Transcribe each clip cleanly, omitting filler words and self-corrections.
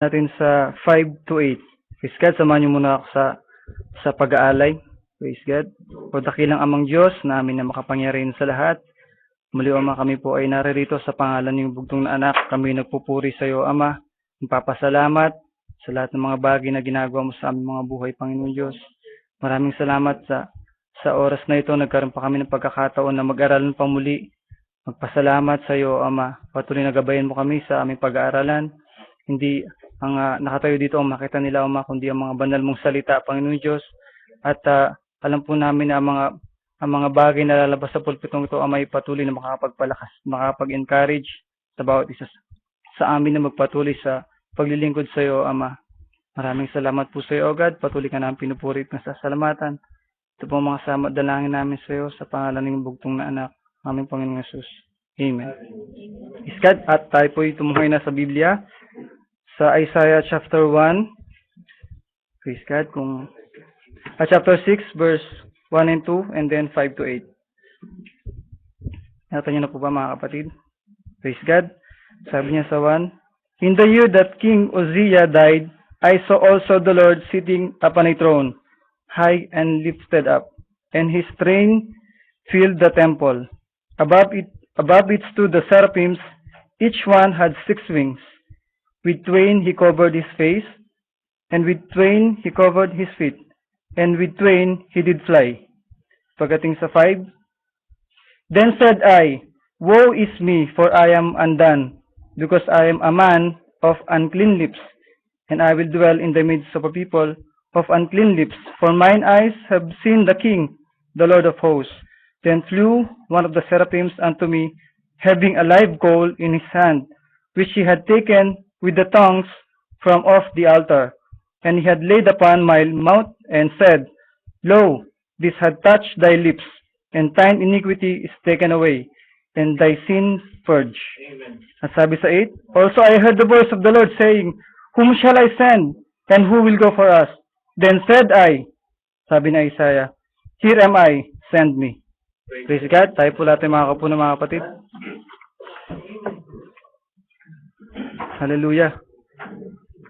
natin sa 5 to 8. Praise God, samahan niyo muna ako sa pag-aalay. Praise God. O dakilang amang Diyos, na amin na makapangyarihan sa lahat. Muli, Ama, kami po ay naririto sa pangalan ng bugtong na anak. Kami nagpupuri sa iyo, Ama. Magpapasalamat sa lahat ng mga bagay na ginagawa mo sa aming mga buhay, Panginoon Diyos. Maraming salamat sa oras na ito. Nagkaroon pa kami ng pagkakataon na mag-aralan pa muli. Magpasalamat sa iyo, Ama. Patuloy na gabayan mo kami sa aming pag-aaralan. Hindi ang nakatayo dito ang makita nila, Ama, kundi ang mga banal mong salita, Panginoon Diyos. At alam po namin na ang mga bagay na lalabas sa pulpitong ito, Ama, ay patuloy na makakapagpalakas, makakapag-encourage sa bawat isa sa amin na magpatuloy sa paglilingkod sa iyo, Ama. Maraming salamat po sa iyo, O God. Patuloy ka namin pinupuri at nasasalamatan. Ito po ang mga dalangin namin sa iyo sa pangalan ng bugtong na anak, aming Panginoong Yesus. Amen. Iskad, at tayo po tumuhay na sa Biblia sa Isaiah chapter 1. Praise God. Chapter 6 verse 1 and 2 and then 5 to 8. Nakita niyo na po ba, mga kapatid? Praise God. Sabi niya sa 1, In the year that King Uzziah died, I saw also the Lord sitting upon a throne, high and lifted up, and his train filled the temple. Above it stood the seraphims, each one had 6 wings. With twain he covered his face, and with twain he covered his feet, and with twain he did fly. Pagdating sa 5, Then said I, Woe is me, for I am undone, because I am a man of unclean lips, and I will dwell in the midst of a people of unclean lips, for mine eyes have seen the King, the Lord of hosts. Then flew one of the seraphims unto me, having a live coal in his hand, which he had taken with the tongues from off the altar. And he had laid upon my mouth, and said, Lo, this had touched thy lips, and thine iniquity is taken away, and thy sin purged. At sabi sa 8, Also I heard the voice of the Lord saying, Whom shall I send, and who will go for us? Then said I, sabi na Isaiah, Here am I, send me. Praise God. Tayo po natin mga kapuno, mga kapatid. Hallelujah.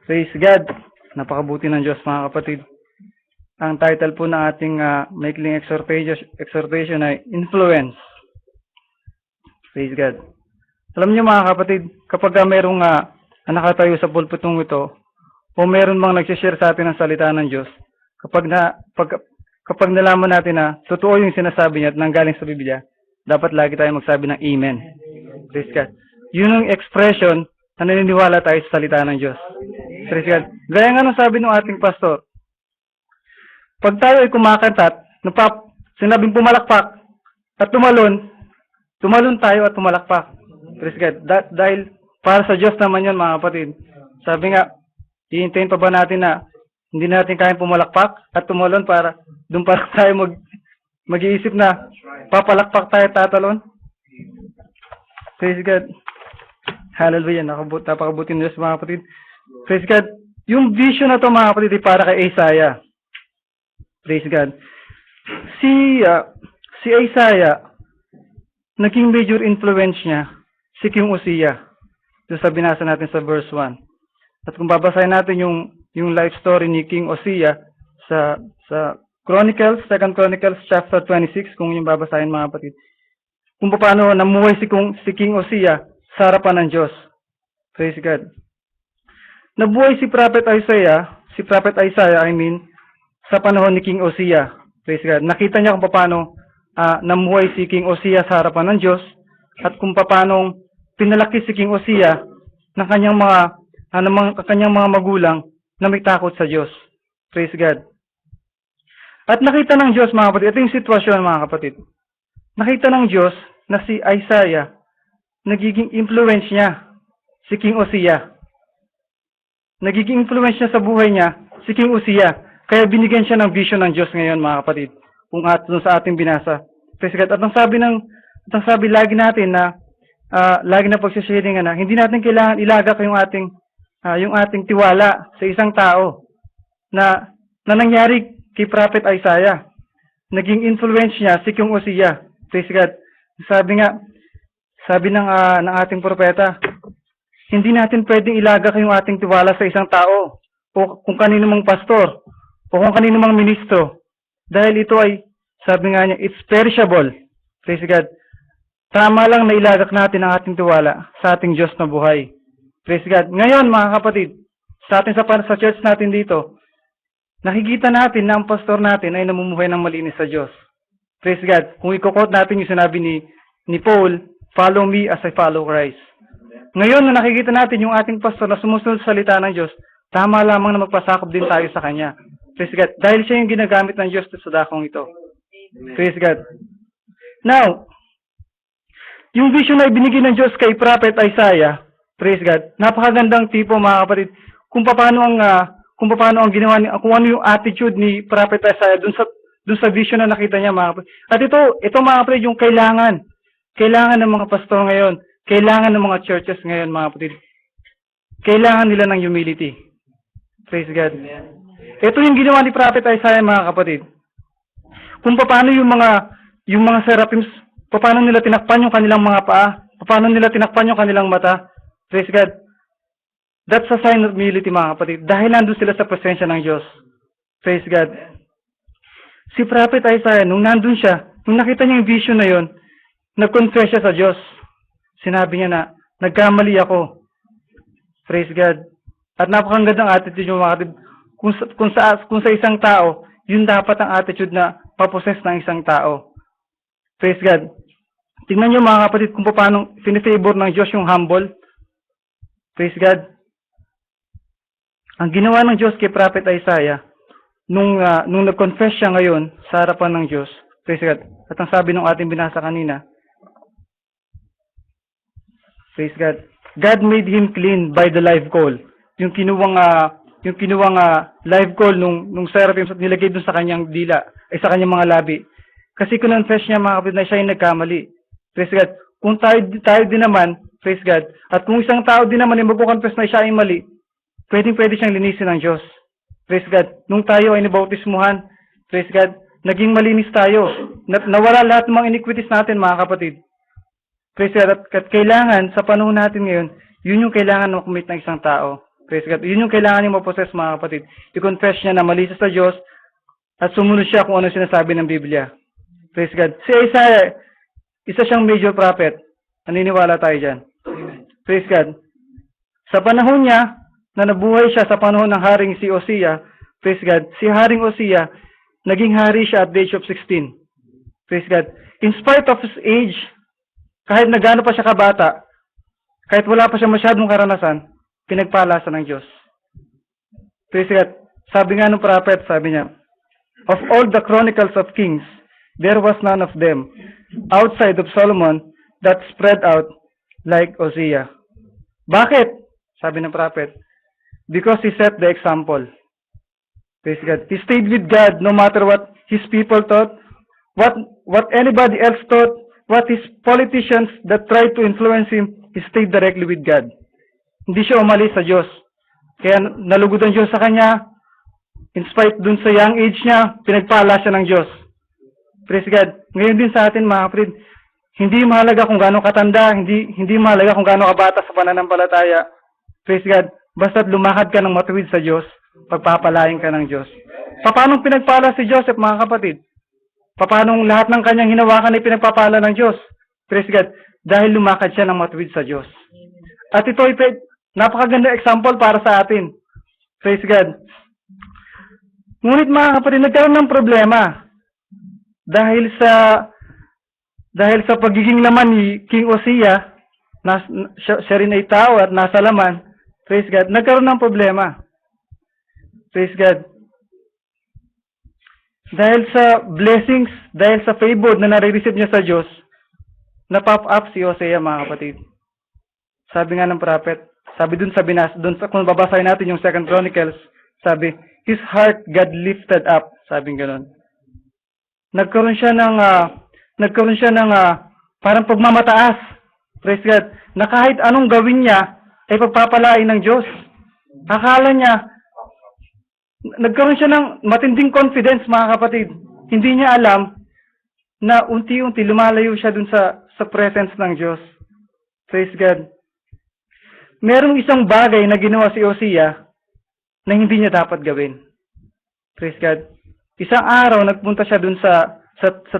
Praise God. Napakabuti ng Diyos, mga kapatid. Ang title po ng ating maikling exhortation ay Influence. Praise God. Alam niyo, mga kapatid, kapag merong nakatayo sa pulpitong ito, o meron mang nagsishare sa atin ng salita ng Diyos, kapag nalaman natin na totoo yung sinasabi niya at nanggaling sa Biblia, dapat lagi tayo magsabi ng Amen. Praise God. Yun ang expression na naniniwala tayo sa salita ng Diyos. Praise God. Gaya nga nung sabi ng ating pastor, pag tayo ay kumakanta, sinabing pumalakpak at tumalon tayo at pumalakpak. Praise God. Dahil para sa Diyos naman yun, mga kapatid. Sabi nga, hihintayin pa ba natin na hindi natin kayang pumalakpak at tumalon para doon para tayo mag-iisip na papalakpak tayo tatalon? Praise God. Hallelujah. Napakabuti ng Diyos, mga kapatid. Praise God. Yung vision na to, mga kapatid, ay para kay Isaiah. Praise God. Si Isaiah, naging major influence niya, si King Uzziah. Ito sa binasa natin sa verse 1. At kung babasahin natin yung life story ni King Uzziah sa Chronicles, 2 Chronicles chapter 26, kung yung babasahin, mga kapatid, kung paano namuhay si King Uzziah sa harapan ng Diyos. Praise God. Nabuhay si Prophet Isaiah, sa panahon ni King Uzziah. Praise God. Nakita niya kung paano namuhay si King Uzziah sa harapan ng Diyos at kung paano pinalaki si King Uzziah ng kanyang mga magulang na may takot sa Diyos. Praise God. At nakita ng Diyos, mga kapatid, ito yung sitwasyon, mga kapatid. Nakita ng Diyos na si Isaiah, nagiging influence niya si King Uzziah. Nagiging influence niya sa buhay niya si King Uzziah. Kaya binigyan siya ng vision ng Diyos ngayon, mga kapatid, kung sa ating binasa. Praise God. At ang sabi lagi natin na lagi na pagsisharing na hindi natin kailangan ilagak yung ating tiwala sa isang tao na nangyari kay Prophet Isaiah. Naging influence niya si King Uzziah. Praise God. Sabi ng ating propeta, Hindi natin pwedeng ilagak yung ating tiwala sa isang tao, o kung kanino mang pastor, o kung kanino mang ministro. Dahil ito ay, sabi nga niya, it's perishable. Praise God. Tama lang na ilagak natin ang ating tiwala sa ating Diyos na buhay. Praise God. Ngayon, mga kapatid, sa atin sa church natin dito, nakikita natin na ang pastor natin ay namumuhay ng malinis sa Diyos. Praise God. Kung i-quote natin yung sinabi ni Paul, follow me as I follow Christ. Ngayon, na nakikita natin yung ating pastor na sumusunod sa salita ng Diyos, tama lamang na magpasakop din tayo sa Kanya. Praise God. Dahil siya yung ginagamit ng Diyos sa dakong ito. Praise God. Now, yung vision na ibinigay ng Diyos kay Prophet Isaiah, praise God, napakagandang tipo, mga kapatid, kung paano ang ginawa niya, kung ano yung attitude ni Prophet Isaiah dun sa vision na nakita niya, mga kapatid. At ito mga kapatid, yung kailangan ng mga pastor ngayon, kailangan ng mga churches ngayon, mga kapatid. Kailangan nila ng humility. Praise God. Ito yung ginawa ni Prophet Isaiah, mga kapatid. Kung paano yung mga seraphims, paano nila tinakpan yung kanilang mga paa, paano nila tinakpan yung kanilang mata. Praise God. That's a sign of humility, mga kapatid. Dahil nandun sila sa presensya ng Diyos. Praise God. Si Prophet Isaiah, nung nandun siya, nung nakita niya yung vision na yon, nag-confess siya sa Diyos. Sinabi niya na, nagkamali ako. Praise God. At napakagandang attitude yung mga kapatid. Kung sa isang tao, yun dapat ang attitude na paposes ng isang tao. Praise God. Tingnan niyo mga kapatid kung paano finifavor ng Diyos yung humble. Praise God. Ang ginawa ng Diyos kay Prophet Isaiah, nung nag-confess siya ngayon sa harapan ng Diyos, praise God. At ang sabi ng ating binasa kanina, praise God, God made him clean by the live coal. Yung kinuwang live coal nung seraphim at nilagay dun sa kanyang dila, ay sa kanyang mga labi. Kasi kinonfess niya mga kapatid na siya yung nagkamali. Praise God. Kung tayo din naman, praise God, at kung isang tao din naman yung magkukonfess na siya ay mali, pwede siyang linisin ng Diyos. Praise God. Nung tayo ay nabautismuhan, praise God, naging malinis tayo. Nawala lahat ng mga iniquities natin, mga kapatid. Praise God. At kailangan, sa panahon natin ngayon, yun yung kailangan na makumit ng isang tao. Praise God. Yun yung kailangan niya maposes, mga kapatid. I-confess niya na mali siya sa Diyos at sumunod siya kung ano sinasabi ng Biblia. Praise God. Si Isaiah, isa siyang major prophet. Naniniwala tayo dyan. Praise God. Sa panahon niya, na nabuhay siya sa panahon ng haring si Osiya, praise God, si Haring Osiya, naging hari siya at the age of 16. Praise God. In spite of his age, kahit nagano pa siya kabata, kahit wala pa siya masyadong karanasan, pinagpala siya ng Diyos. Praise God. Sabi nga ng prophet, sabi niya, of all the chronicles of kings, there was none of them, outside of Solomon, that spread out like Osiya. Bakit? Sabi ng prophet, because he set the example. Praise God. He stayed with God no matter what his people thought, what anybody else thought, what his politicians that tried to influence him, he stayed directly with God. Hindi siya umalis sa Diyos. Kaya nalugod ang Diyos sa kanya. In spite dun sa young age niya, pinagpala siya ng Diyos. Praise God. Ngayon din sa atin, mga kapatid, hindi mahalaga kung gaano katanda, hindi mahalaga kung gaano kabata sa pananampalataya. Praise God. Basta't lumakad ka ng matuwid sa Diyos, pagpapalain ka ng Diyos. Paano pinagpala si Joseph, mga kapatid? Paano lahat ng kanyang hinawakan ay pinagpapala ng Diyos? Praise God. Dahil lumakad siya ng matuwid sa Diyos. At ito ay napakaganda example para sa atin. Praise God. Ngunit mga kapatid, nagkaroon ng problema. Dahil sa pagiging laman ni King Osiya, siya rin ay tao at nasa laman, praise God, nagkaroon ng problema. Praise God. Dahil sa blessings, dahil sa favor na nare-receive niya sa Diyos, na-pop up si Hosea, mga kapatid. Sabi nga ng prophet, sabi dun kung babasahin natin yung 2 Chronicles, sabi, his heart God lifted up, sabi gano'n. Nagkaroon siya ng parang pagmamataas, praise God, na kahit anong gawin niya, ay pagpapalain ng Diyos. Akala niya, nagkaroon siya ng matinding confidence, mga kapatid. Hindi niya alam na unti-unti lumalayo siya dun sa presence ng Diyos. Praise God. merong isang bagay na ginawa si Hosea na hindi niya dapat gawin. Praise God. Isang araw, nagpunta siya dun sa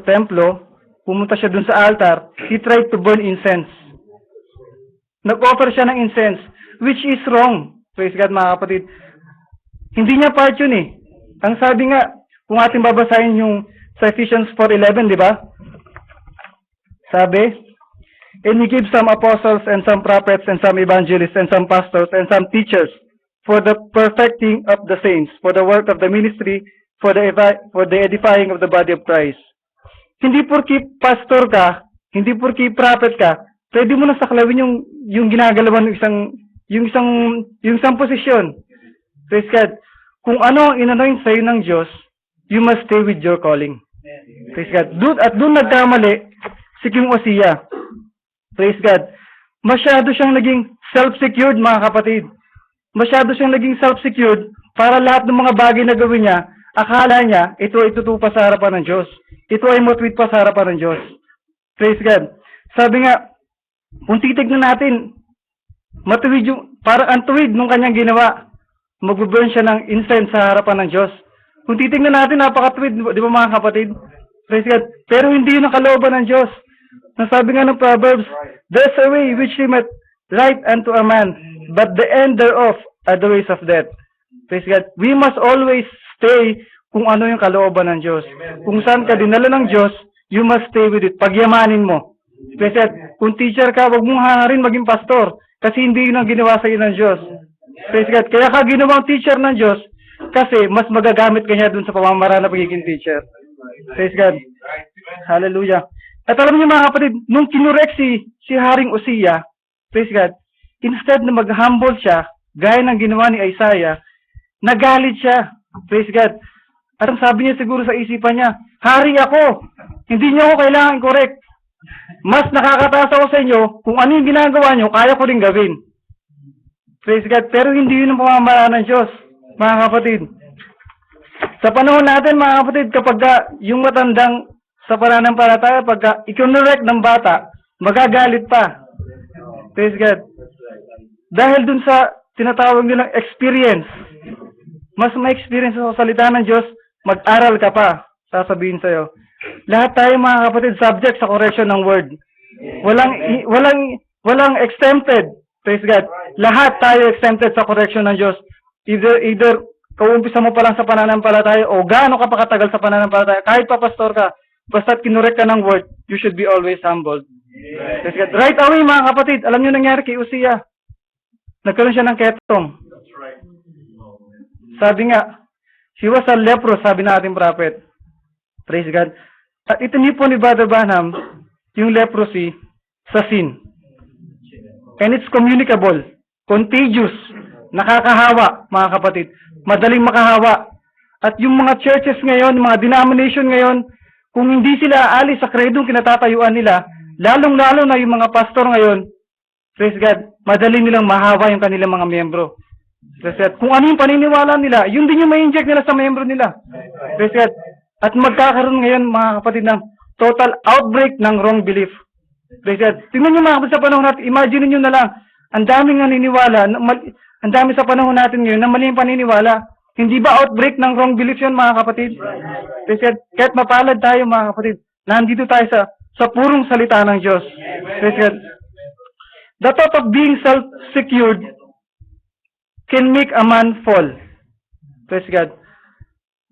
templo, pumunta siya dun sa altar, he tried to burn incense. Nag-offer siya ng incense, which is wrong. Praise God, mga kapatid. Hindi niya part yun eh. Ang sabi nga, kung ating babasahin yung sa Ephesians 4:11, di ba? Sabi, and he gives some apostles and some prophets and some evangelists and some pastors and some teachers for the perfecting of the saints, for the work of the ministry, for the edifying of the body of Christ. Hindi porki pastor ka, hindi porki prophet ka, pwede mo na saklawin yung ginagalawan ng isang posisyon. Praise God. Kung ano ang inanoint sa'yo ng Diyos, you must stay with your calling. Praise God. Doon nagkamali si King Hosea. Praise God. Masyado siyang naging self-secured, mga kapatid. Masyado siyang naging self-secured para lahat ng mga bagay na gawin niya, akala niya, ito ay tutupa sa harapan ng Diyos. Ito ay matuwid pa sa harapan ng Diyos. Praise God. Sabi nga, kung titignan natin, matuwid parang ang tuwid nung kanyang ginawa. Mag-burn siya ng incense sa harapan ng Diyos. Kung titignan natin, napakatuwid, di ba mga kapatid? Praise God. Pero hindi yun ang kalooban ng Diyos. Nasabi nga ng Proverbs, there's a way which seemeth right unto a man, but the end thereof are the ways of death. Praise God. We must always stay kung ano yung kalooban ng Diyos. Kung saan ka dinala ng Diyos, you must stay with it. Pagyamanin mo. Praise God. Kung teacher ka, wag mong hangarin maging pastor. Kasi hindi yun ang ginawa sa iyo ng Diyos. Praise God. Kaya ka ginawang teacher ng Diyos, kasi mas magagamit ka niya dun sa pamamaraan na pagiging teacher. Praise God. Hallelujah. At alam niyo mga kapatid, nung kinurek si Haring Hosea, praise God, instead na mag-humble siya, gaya ng ginawa ni Isaiah, nagalit siya. Praise God. At ang sabi niya siguro sa isipan niya, hari ako, hindi niyo ako kailangan correct. Mas nakakataas ako sa inyo, kung ano yung ginagawa niyo, kaya ko rin gawin. Praise God. Pero hindi yun ang pamamaraan ng Diyos, mga kapatid. Sa panahon natin, mga kapatid, kapag yung matandang sa pananampalataya, pagka ikinurek ng bata, magagalit pa. Praise God. Dahil dun sa tinatawag nilang experience, mas may experience sa salita ng Diyos, mag-aral ka pa, sasabihin sa'yo. Lahat tayo mga kapatid, subject sa correction ng word. Walang exempted. Praise God. Lahat tayo exempted sa correction ng Diyos. Either kaumpisa mo pa lang sa pananampalataya o gaano ka pa katagal sa pananampalataya, kahit pa pastor ka, basta't kinurek ka ng word, you should be always humbled. Praise God. Right away mga kapatid, alam niyo nangyari kay Hosea. Nagkaroon siya ng ketong. Sabi nga, he was a leprous, sabi na ating prophet. Praise God. At itinipon ni Brother Branham yung leprosy sa sin. And it's communicable, contagious, nakakahawa, mga kapatid. Madaling makahawa. At yung mga churches ngayon, mga denomination ngayon, kung hindi sila aalis sa kredong kinatatayuan nila, lalong-lalo na yung mga pastor ngayon, praise God, madali nilang mahawa yung kanilang mga miyembro. Praise God. Kung ano yung paniniwala nila, yun din yung ma-inject nila sa miyembro nila. Praise God. At magkakaroon ngayon, mga kapatid, ng total outbreak ng wrong belief. Praise God. Tingnan nyo mga kapatid sa panahon natin, imagine nyo na lang, ang daming naniniwala, ang dami sa panahon natin ngayon na maling paniniwala. Hindi ba outbreak ng wrong belief yun, mga kapatid? Praise God. Kahit mapalad tayo, mga kapatid, nandito tayo sa purong salita ng Diyos. Praise God. The thought of being self-secured can make a man fall. Praise God.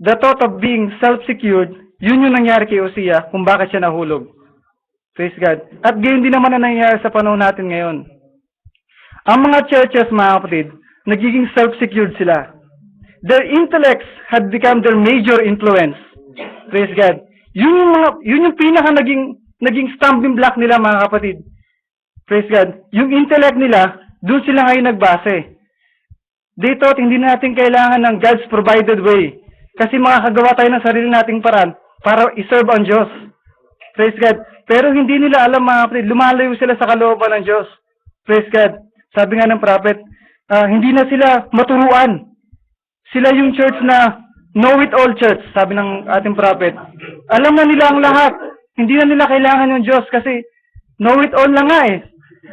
The thought of being self-secured, yun yung nangyari kay Hosea kung bakit siya nahulog. Praise God. At gayon din naman na nangyari sa panahon natin ngayon. Ang mga churches, mga kapatid, nagiging self-secured sila. Their intellects had become their major influence. Praise God. Yun yung pinaka naging stumbling block nila, mga kapatid. Praise God. Yung intellect nila, doon sila ngayon nagbase. They thought hindi natin kailangan ng God's provided way. Kasi makakagawa tayo ng sarili nating paraan para iserve ang Diyos. Praise God. Pero hindi nila alam, mga kapatid, lumalayo sila sa kalooban ng Diyos. Praise God. Sabi nga ng prophet, hindi na sila maturuan. Sila yung church na know-it-all church, sabi ng ating prophet. Alam na nila ang lahat. Hindi na nila kailangan yung Diyos kasi know-it-all lang nga eh.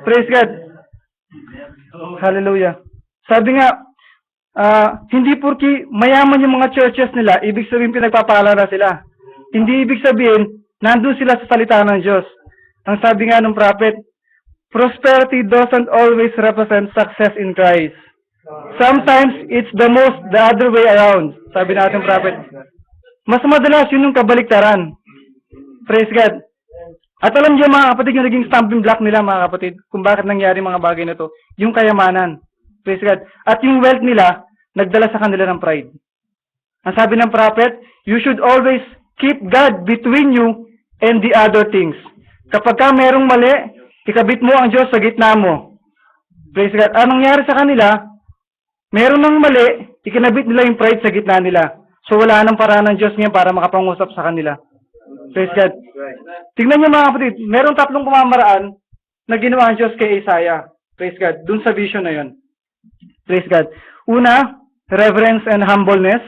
Praise God. Hallelujah. Sabi nga, hindi porki mayaman yung mga churches nila, ibig sabihin pinagpapala na sila. Hindi ibig sabihin, nandun sila sa salita ng Diyos. Ang sabi nga ng prophet, prosperity doesn't always represent success in Christ. Sometimes it's the other way around. Sabi natin prophet. Mas madalas yun yung kabaliktaran. Praise God. At alam niyo mga kapatid, yung naging stumbling block nila mga kapatid, kung bakit nangyari mga bagay na to, yung kayamanan. Praise God. At yung wealth nila, nagdala sa kanila ng pride. Ang sabi ng prophet, you should always keep God between you and the other things. Kapag ka merong mali, ikabit mo ang Diyos sa gitna mo. Praise God. Anong nangyari sa kanila? Meron ng mali, ikinabit nila yung pride sa gitna nila. So wala nang paraan ng Diyos ngayon para makapangusap sa kanila. Praise God. Tingnan niyo mga kapatid, merong 3 pamamaraan na ginawa ang Diyos kay Isaiah. Praise God. Dun sa vision na yun. Praise God. Una, reverence and humbleness.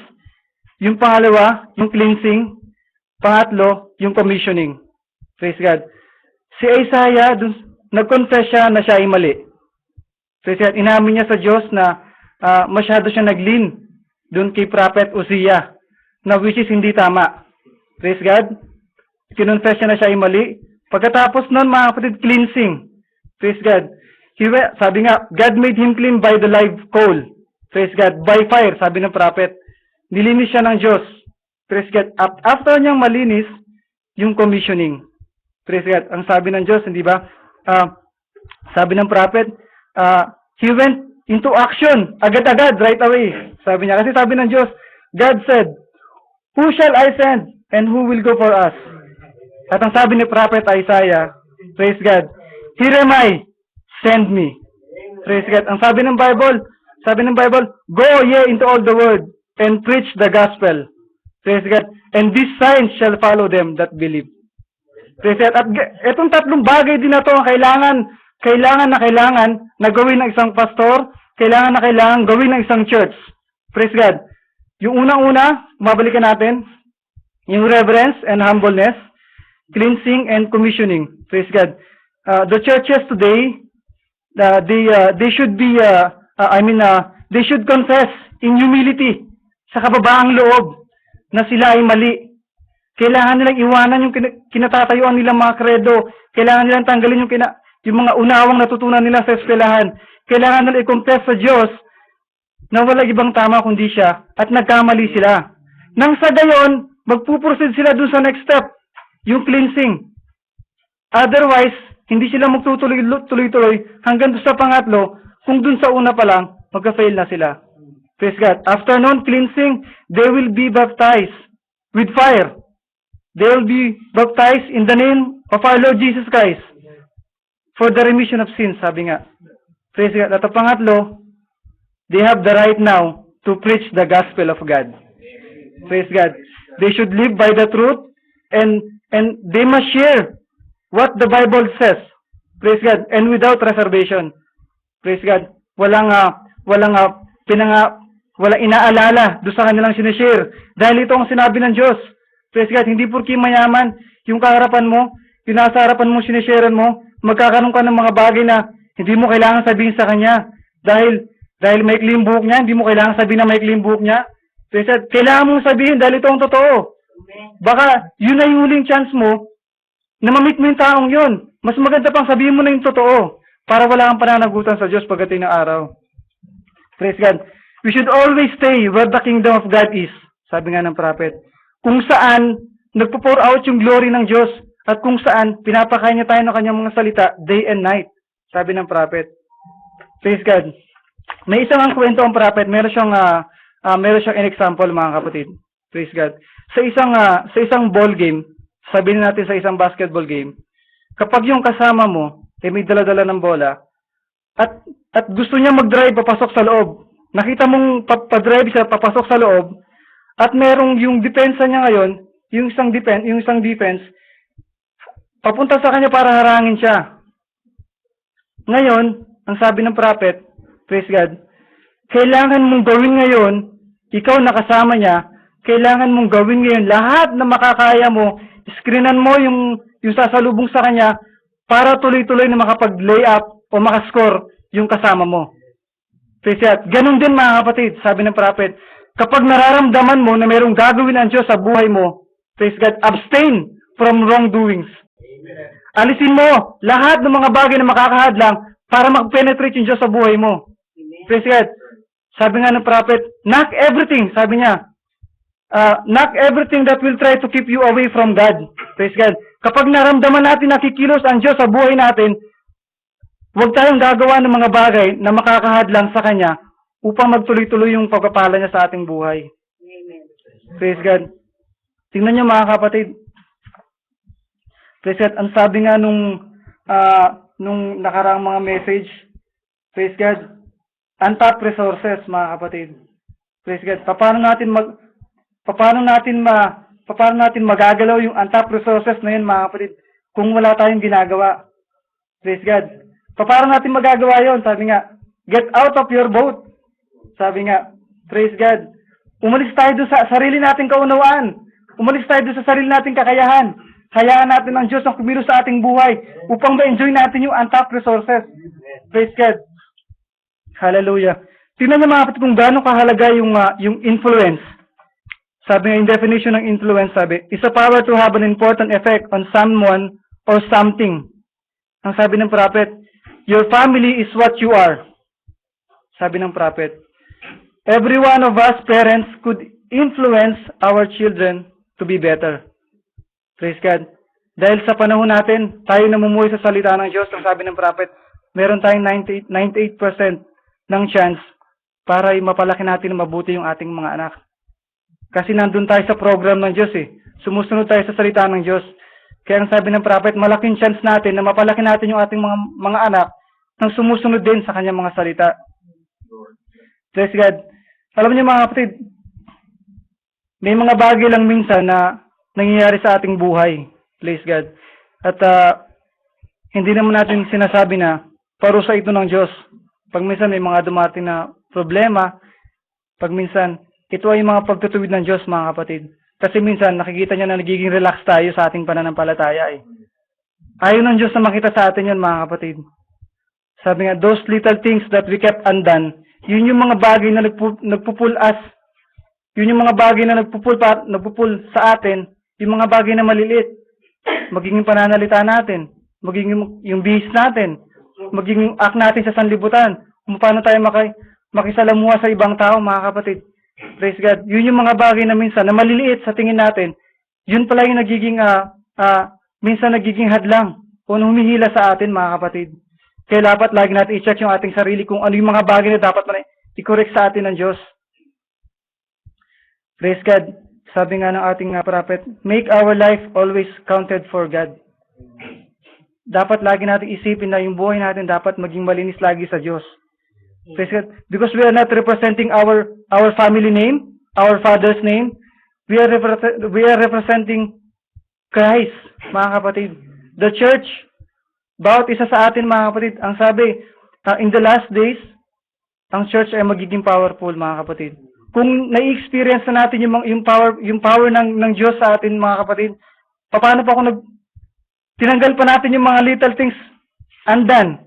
Yung pangalawa, yung cleansing. Pangatlo, yung commissioning. Praise God. Si Isaiah, nag-confess siya na siya ay mali. Praise God. Inamin niya sa Diyos na masyado siya nag-lean dun kay Prophet Uzziah, na which is hindi tama. Praise God. Kinonfess siya na siya ay mali. Pagkatapos nun, mga kapatid, cleansing. Praise God. Sabi nga, God made him clean by the live coal. Praise God. By fire, sabi ng prophet. Nilinis siya ng Diyos. Praise God. After niyang malinis, yung commissioning. Praise God. Ang sabi ng Diyos, hindi ba? Sabi ng prophet, he went into action. Agad-agad, right away. Sabi niya. Kasi sabi ng Diyos, God said, who shall I send and who will go for us? At ang sabi ni Prophet Isaiah, praise God, here am I, send me. Praise God. Ang sabi ng Bible, go ye into all the world and preach the gospel. Praise God. And these signs shall follow them that believe. Praise God. At itong 3 bagay din na ito ang kailangan na gawin ng isang pastor, kailangan gawin ng isang church. Praise God. Yung unang-una, mabalikan natin, yung reverence and humbleness, cleansing and commissioning. Praise God. The churches today, they should be, they should confess in humility, sa kababaang loob, na sila ay mali. Kailangan nilang iwanan yung kinatatayuan nilang mga kredo. Kailangan nilang tanggalin yung mga unawang natutunan nila sa eskwelahan. Kailangan nilang i-confess sa Diyos na wala ibang tama kundi siya at nagkamali sila. Nang sa gayon, magpuproceed sila dun sa next step, yung cleansing. Otherwise, hindi sila magtutuloy-tuloy hanggang sa pangatlo, kung dun sa una pa lang, magka-fail na sila. Praise God. After nun, cleansing, they will be baptized with fire. They will be baptized in the name of our Lord Jesus Christ for the remission of sins, sabi nga. Praise God. At ang pangatlo, they have the right now to preach the gospel of God. Praise God. They should live by the truth and they must share what the Bible says. Praise God. And without reservation. Praise God. Walang inaalala doon sa kanilang sinishare. Dahil ito ang sinabi ng Diyos. Praise God. Hindi porki mayaman yung kaharapan mo, yung nasa harapan mo, sinisharean mo, magkakaroon ka ng mga bagay na hindi mo kailangan sabihin sa Kanya. Dahil maikli yung buhok niya, hindi mo kailangan sabihin na maikli yung buhok niya. Praise God. Kailangan mong sabihin dahil ito ang totoo. Baka yun na yung huling chance mo na mamit mo yung taong yun. Mas maganda pang sabihin mo na yung totoo para wala kang pananagutan sa Diyos pagdating ng araw. Praise God. We should always stay where the kingdom of God is. Sabi nga ng prophet. Kung saan nagpo-pour out yung glory ng Diyos at kung saan pinapakain niya tayo ng kanyang mga salita day and night. Sabi ng prophet. Praise God. May isang ang kwento ang prophet. Meron siyang an example mga kapatid. Praise God. Sa isang ball game, sabihin natin sa isang basketball game, kapag yung kasama mo ay may dala-dala ng bola at gusto niya mag-drive papasok sa loob, nakita mong pa-drive siya papasok sa loob at merong yung depensa niya ngayon, yung isang defense papunta sa kanya para harangin siya. Ngayon, ang sabi ng prophet, praise God, kailangan mong gawin ngayon, ikaw nakasama niya, kailangan mong gawin ngayon lahat na makakaya mo, screenan mo yung sasalubong sa kanya para tuloy-tuloy na makapag-lay up o makascore yung kasama mo. Praise God. Ganun din mga kapatid, sabi ng prophet, kapag nararamdaman mo na mayroong gagawin ang Diyos sa buhay mo, praise God, abstain from wrongdoings. Alisin mo lahat ng mga bagay na makakahadlang para mag-penetrate yung Diyos sa buhay mo. Praise God. Sabi nga ng prophet, knock everything, sabi niya. Knock everything that will try to keep you away from God. Praise God. Kapag naramdaman natin nakikilos ang Diyos sa buhay natin, huwag tayong gagawa ng mga bagay na makakahadlang sa Kanya upang magtuloy-tuloy yung pagpapala niya sa ating buhay. Amen. Praise God. Tingnan niyo mga kapatid. Praise God. Ang sabi nga nung nakaraang mga message, praise God, untapped resources mga kapatid. Praise God. Paano natin magagalaw yung untapped resources na yun mga kapatid kung wala tayong ginagawa? Praise God. Paano natin magagawa yon? Sabi nga, get out of your boat. Sabi nga, praise God. Umalis tayo doon sa sarili nating kaunawaan. Umalis tayo doon sa sarili nating kakayahan. Hayaan natin ang Diyos ang kumilos sa ating buhay upang ma-enjoy natin yung untapped resources. Praise God. Hallelujah. Tingnan niyo mga kapatid kung gaano kahalaga yung influence. Sabi nga, in definition ng influence, sabi, is a power to have an important effect on someone or something. Ang sabi ng prophet, your family is what you are. Sabi ng prophet, every one of us parents could influence our children to be better. Praise God. Dahil sa panahon natin, tayo namumuhay sa salita ng Diyos, ang sabi ng prophet, meron tayong 98% ng chance para mapalaki natin mabuti yung ating mga anak. Kasi nandun tayo sa program ng Diyos eh. Sumusunod tayo sa salita ng Diyos. Kaya ang sabi ng prophet, malaking chance natin na mapalaki natin yung ating mga anak nang sumusunod din sa kanyang mga salita. Praise God. Alam niyo mga kapatid, may mga bagay lang minsan na nangyayari sa ating buhay. Praise God. At hindi naman natin sinasabi na parusa ito ng Diyos. Pag minsan may mga dumating na problema, pag minsan ito ay mga pagtutuwid ng Diyos mga kapatid. Kasi minsan nakikita niya na nagiging relax tayo sa ating pananampalataya eh. Ayaw ng Diyos na makita sa atin yun mga kapatid. Sabi nga, those little things that we kept undone, yun yung mga bagay na nagpupul us. Yun yung mga bagay na nagpupul sa atin, yung mga bagay na maliliit. Magiging pananalita natin, magiging yung bihis natin, magiging act natin sa sanlibutan, kung paano tayo makisalamuha sa ibang tao mga kapatid. Praise God. Yun yung mga bagay na minsan na maliliit sa tingin natin, yun pala yung nagiging minsan nagiging hadlang o humihila sa atin mga kapatid. Kaya dapat lagi natin i-check yung ating sarili kung ano yung mga bagay na dapat i-correct sa atin ng Diyos. Praise God. Sabi nga ng ating prophet, make our life always counted for God. Dapat lagi natin isipin na yung buhay natin dapat maging malinis lagi sa Diyos. Praise God. Because we are not representing our family name, our father's name. We are representing Christ, mga kapatid. The church, bawat isa sa atin, mga kapatid, ang sabi, in the last days, ang church ay magiging powerful, mga kapatid. Kung na-experience na natin yung power ng Diyos sa atin, mga kapatid, paano pa kung tinanggal pa natin yung mga little things undone?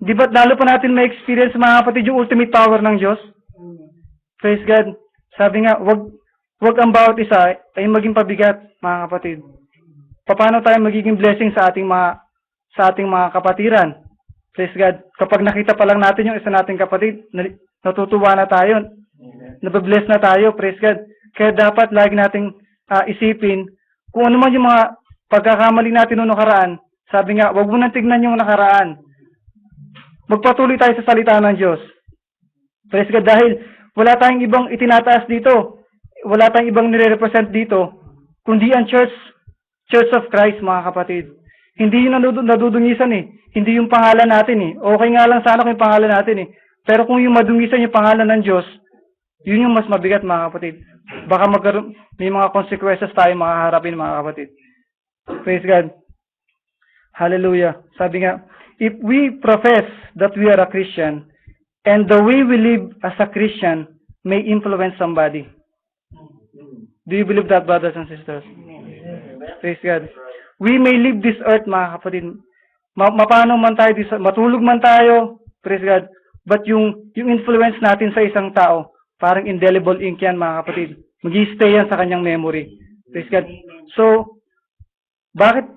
Di ba lalo pa natin ma-experience mga kapatid yung ultimate power ng Diyos? Praise God. Sabi nga, wag ang bawat isa ay maging pabigat, mga kapatid. Paano tayo magiging blessing sa ating mga kapatiran? Praise God. Kapag nakita pa lang natin yung isa nating kapatid, natutuwa na tayo. Nababless na tayo. Praise God. Kaya dapat lagi nating isipin kung ano man yung mga pagkakamali natin noong nakaraan. Sabi nga, wag mo nang tignan yung nakaraan. Magpatuloy tayo sa salita ng Diyos. Praise God, dahil wala tayong ibang itinataas dito. Wala tayong ibang nire-represent dito, kundi ang Church of Christ, mga kapatid. Hindi yung nadudungisan eh. Hindi yung pangalan natin eh. Okay nga lang sana kung yung pangalan natin eh. Pero kung yung madungisan yung pangalan ng Diyos, yun yung mas mabigat, mga kapatid. Baka may mga consequences tayo makaharapin, mga kapatid. Praise God. Hallelujah. Sabi nga, if we profess that we are a Christian, and the way we live as a Christian may influence somebody. Do you believe that, brothers and sisters? Praise God. We may leave this earth, mga kapatid. Mapano man tayo, matulog man tayo, Praise God. But yung influence natin sa isang tao, parang indelible ink yan, mga kapatid. Mag-i-stay yan sa kanyang memory. Praise God. So, bakit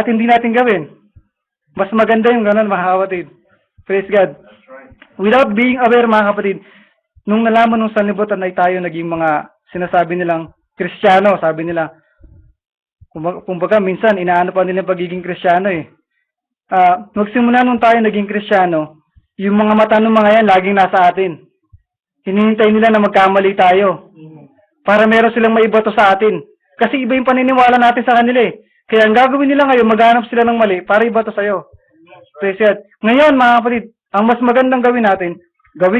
hindi natin gawin? Mas maganda yung ganun, mga kapatid. Praise God. Without being aware, mga kapatid, nung nalaman nung sanlibutan ay tayo naging mga sinasabi nilang Kristiyano, sabi nila, kumbaga minsan inaano pa nila yung pagiging Kristiyano eh. Magsimula nung tayo naging Kristiyano, yung mga mata ng mga yan laging nasa atin. Hinihintay nila na magkamali tayo para meron silang maibato sa atin. Kasi iba yung paniniwala natin sa kanila eh. Kaya ang gagawin nila ngayon, maghanap sila ng mali para ibato sa'yo. Praise God. Ngayon, mga kapatid, ang mas magandang gawin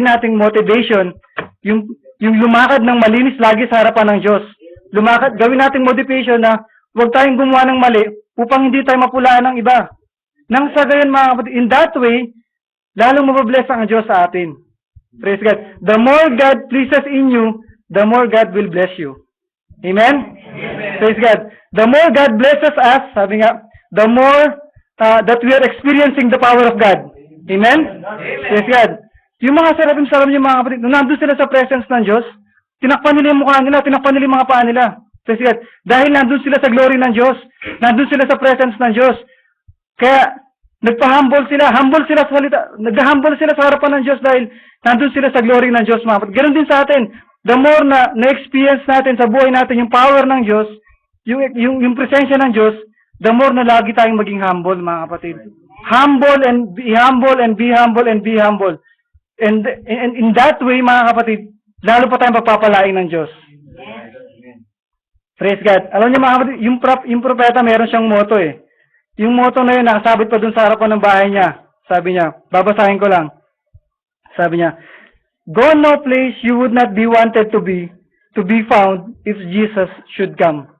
nating motivation, yung lumakad ng malinis lagi sa harapan ng Diyos. Gawin nating motivation na huwag tayong gumawa ng mali upang hindi tayo mapulaan ng iba. Nang sa gayon, mga kapatid, in that way, lalong mababless ang Diyos sa atin. Praise God. The more God pleases in you, the more God will bless you. Amen? Amen. Praise God. The more God blesses us, sabi nga, the more that we are experiencing the power of God. Amen? Amen. Praise God. Yung mga sarapim yung mga kapatid, nung nandun sila sa presence ng Diyos, tinakpan nila yung mukha nila, tinakpan nila yung mga paa nila. Praise God. Dahil nandun sila sa glory ng Diyos, nandun sila sa presence ng Diyos. Kaya, nagpa-humble sila sa salita, nag-humble sila sa harapan ng Diyos dahil nandun sila sa glory ng Diyos, mga kapatid. Ganun din sa atin. The more na-experience natin sa buhay natin yung power ng Diyos, yung presensya ng Diyos, the more na lagi tayong maging humble, mga kapatid. Humble and be humble and be humble and be humble. And in that way, mga kapatid, lalo pa tayong pagpapalain ng Diyos. Praise God. Alam niyo, mga kapatid, yung propeta meron siyang motto eh. Yung motto na yun, nakasabit pa dun sa harapan ng bahay niya. Sabi niya, babasahin ko lang. Sabi niya, go no place you would not be wanted to be found if Jesus should come.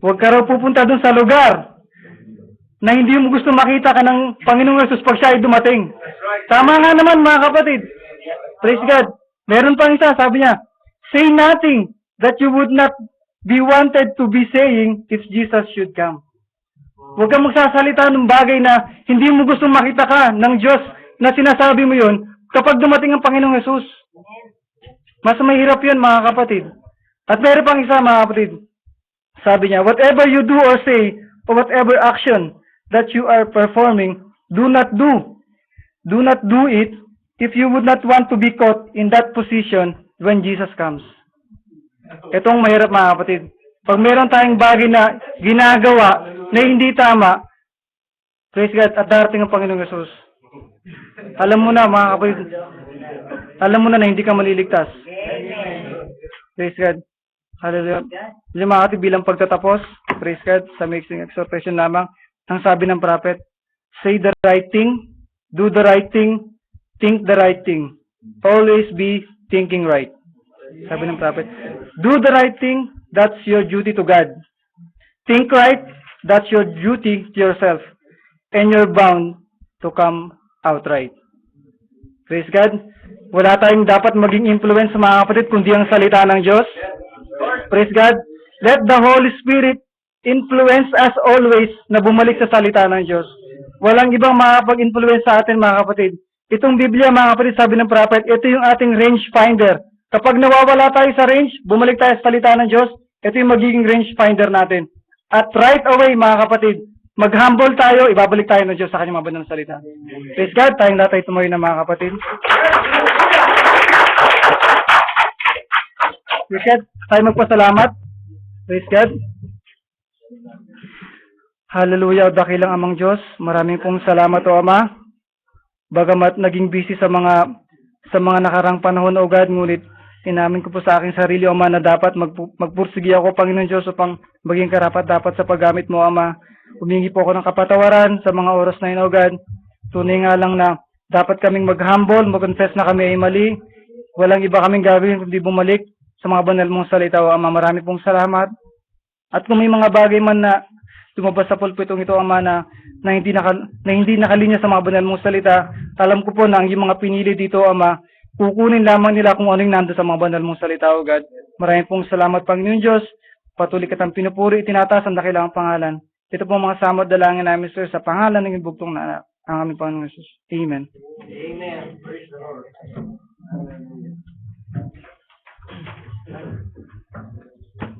Huwag ka raw pupunta dun sa lugar na hindi mo gusto makita ka ng Panginoong Jesus pag siya ay dumating. Tama nga naman, mga kapatid. Praise God. Meron pang isa, sabi niya, say nothing that you would not be wanted to be saying if Jesus should come. Huwag kang magsasalita ng bagay na hindi mo gusto makita ka ng Diyos na sinasabi mo yun kapag dumating ang Panginoong Jesus. Mas mahirap yun, mga kapatid. At meron pang isa, mga kapatid. Sabi niya, whatever you do or say, or whatever action that you are performing, do not do. Do not do it if you would not want to be caught in that position when Jesus comes. Itong mahirap, mga kapatid. Pag meron tayong bagay na ginagawa na hindi tama, praise God, at darating ang Panginoong Yesus. Alam mo na, mga kapatid, alam mo na hindi ka maliligtas. Praise God. Hallelujah. Yung mga kapatid, bilang pagtatapos, praise God, sa mixing exhortation lamang, ang sabi ng prophet, say the right thing, do the right thing, think the right thing. Always be thinking right. Sabi ng prophet, do the right thing, that's your duty to God. Think right, that's your duty to yourself. And you're bound to come out right. Praise God. Wala tayong dapat maging influence sa mga kapatid kundi ang salita ng Diyos. Praise God. Let the Holy Spirit influence us always na bumalik sa salita ng Diyos. Walang ibang makapag-influence sa atin, mga kapatid. Itong Biblia, mga kapatid, sabi ng prophet, ito yung ating range finder. Kapag nawawala tayo sa range, bumalik tayo sa salita ng Diyos, ito yung magiging range finder natin. At right away, mga kapatid, mag-humble tayo, ibabalik tayo ng Diyos sa kanyang mga banal na salita. Praise God, tayong lahat ay tumayo na, mga kapatid. Praise God, tayo magpasalamat. Praise God. Hallelujah, o dakilang amang Diyos. Maraming pong salamat, O Ama. Bagamat naging busy sa mga nakarang panahon, O God, ngunit inamin ko po sa aking sarili, O Ama, na dapat magpursigi ako, Panginoon Diyos, upang maging karapat-dapat sa paggamit mo, Ama. Humingi po ako ng kapatawaran sa mga oras na yun, O God. Tunay nga lang na dapat kaming mag-humble, mag-confess na kami ay mali. Walang iba kaming gagawin kundi bumalik sa mga banal mong salita, O Ama. Marami pong salamat. At kung may mga bagay man na lumabas sa pulpitong ito, Ama, na hindi nakalinya sa mga banal mong salita, alam ko po na ang yung mga pinili dito, Ama, kukunin lamang nila kung ano yung nando sa mga banal mong salita, O God. Maraming pong salamat, Panginoon Diyos. Patuloy kitang pinupuri, itinataas ang dakilang pangalan. Ito po mga samot dalangin namin, Sir, sa pangalan ng ibugtong na anak. ang aming Panginoong Jesus. Amen. Amen. Praise the Lord. Hallelujah.